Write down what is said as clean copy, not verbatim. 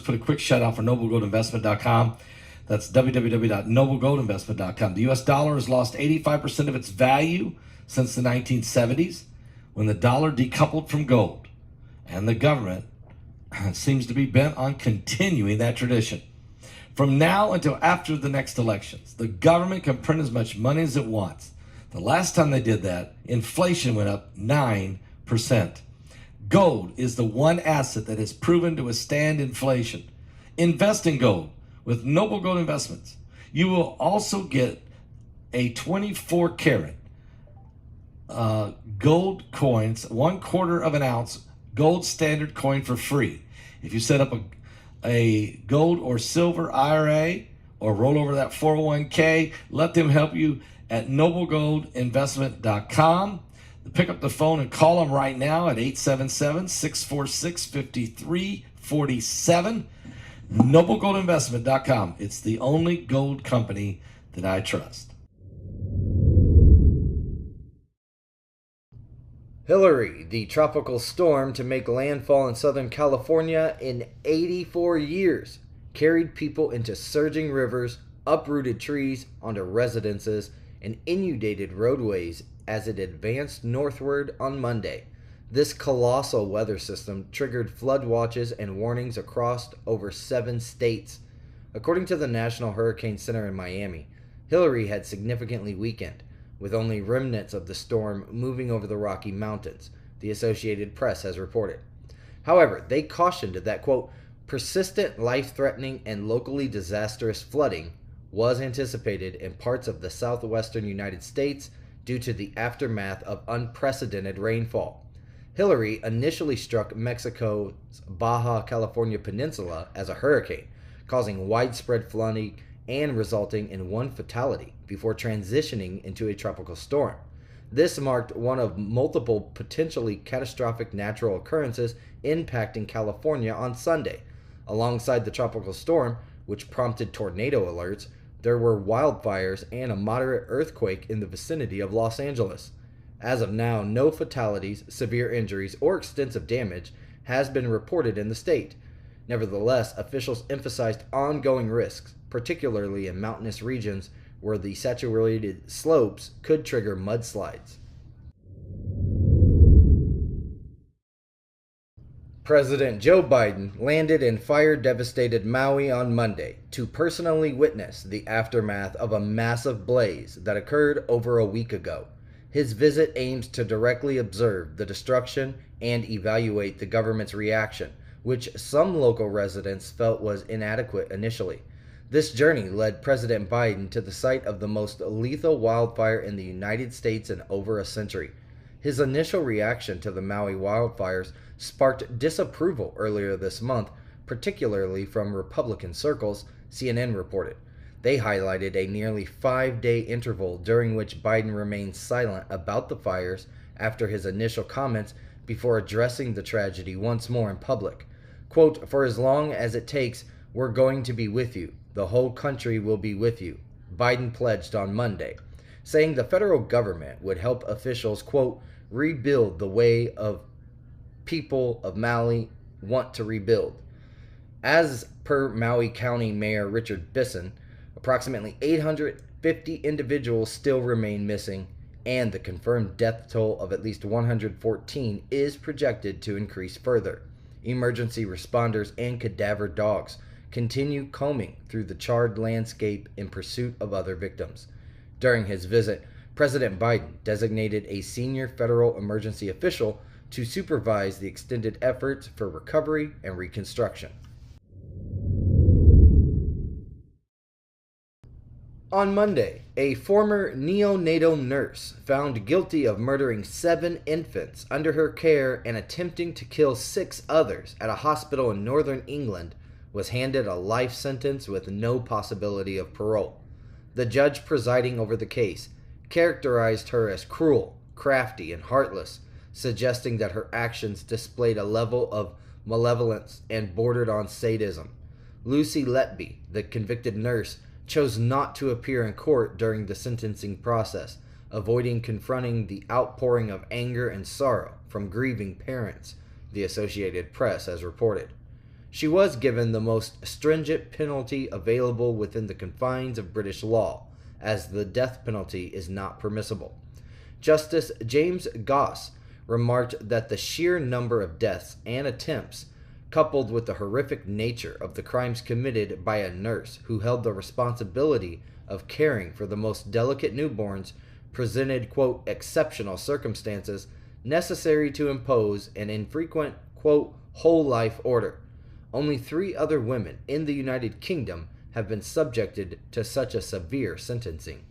Put a quick shout out for noblegoldinvestment.com. That's www.noblegoldinvestment.com. The US dollar has lost 85% of its value since the 1970s when the dollar decoupled from gold. And the government seems to be bent on continuing that tradition. From now until after the next elections, the government can print as much money as it wants. The last time they did that, inflation went up 9%. Gold is the one asset that has proven to withstand inflation. Invest in gold with Noble Gold Investments. You will also get a 24 karat gold coins, 1/4 of an ounce gold standard coin for free. If you set up a gold or silver IRA or roll over that 401k, let them help you at noblegoldinvestment.com. Pick up the phone and call them right now at 877-646-5347. NobleGoldInvestment.com. It's the only gold company that I trust. Hilary, the tropical storm to make landfall in Southern California in 84 years, carried people into surging rivers, uprooted trees onto residences, and inundated roadways as it advanced northward on Monday. This colossal weather system triggered flood watches and warnings across over 7 states. According to the National Hurricane Center in Miami, Hilary had significantly weakened, with only remnants of the storm moving over the Rocky Mountains, the Associated Press has reported. However, they cautioned that, quote, persistent, life-threatening, and locally disastrous flooding was anticipated in parts of the southwestern United States due to the aftermath of unprecedented rainfall. Hilary initially struck Mexico's Baja California Peninsula as a hurricane, causing widespread flooding and resulting in 1 fatality before transitioning into a tropical storm. This marked one of multiple potentially catastrophic natural occurrences impacting California on Sunday. Alongside the tropical storm, which prompted tornado alerts, there were wildfires and a moderate earthquake in the vicinity of Los Angeles. As of now, no fatalities, severe injuries, or extensive damage has been reported in the state. Nevertheless, officials emphasized ongoing risks, particularly in mountainous regions where the saturated slopes could trigger mudslides. President Joe Biden landed in fire-devastated Maui on Monday to personally witness the aftermath of a massive blaze that occurred over a week ago. His visit aims to directly observe the destruction and evaluate the government's reaction, which some local residents felt was inadequate initially. This journey led President Biden to the site of the most lethal wildfire in the United States in over a century. His initial reaction to the Maui wildfires sparked disapproval earlier this month, particularly from Republican circles, CNN reported. They highlighted a nearly 5-day interval during which Biden remained silent about the fires after his initial comments before addressing the tragedy once more in public. Quote, "For as long as it takes, we're going to be with you. The whole country will be with you," Biden pledged on Monday, saying the federal government would help officials, quote, "rebuild the way of people of Maui want to rebuild." As per Maui County Mayor Richard Bisson, approximately 850 individuals still remain missing, and the confirmed death toll of at least 114 is projected to increase further. Emergency responders and cadaver dogs continue combing through the charred landscape in pursuit of other victims. During his visit, President Biden designated a senior federal emergency official to supervise the extended efforts for recovery and reconstruction. On Monday, a former neonatal nurse found guilty of murdering 7 infants under her care and attempting to kill 6 others at a hospital in northern England was handed a life sentence with no possibility of parole. The judge presiding over the case characterized her as cruel, crafty, and heartless, suggesting that her actions displayed a level of malevolence and bordered on sadism. Lucy Letby, the convicted nurse, chose not to appear in court during the sentencing process, avoiding confronting the outpouring of anger and sorrow from grieving parents, the Associated Press has reported. She was given the most stringent penalty available within the confines of British law, as the death penalty is not permissible. Justice James Goss remarked that the sheer number of deaths and attempts, coupled with the horrific nature of the crimes committed by a nurse who held the responsibility of caring for the most delicate newborns, presented, quote, exceptional circumstances necessary to impose an infrequent, quote, whole life order. Only 3 other women in the United Kingdom have been subjected to such a severe sentencing.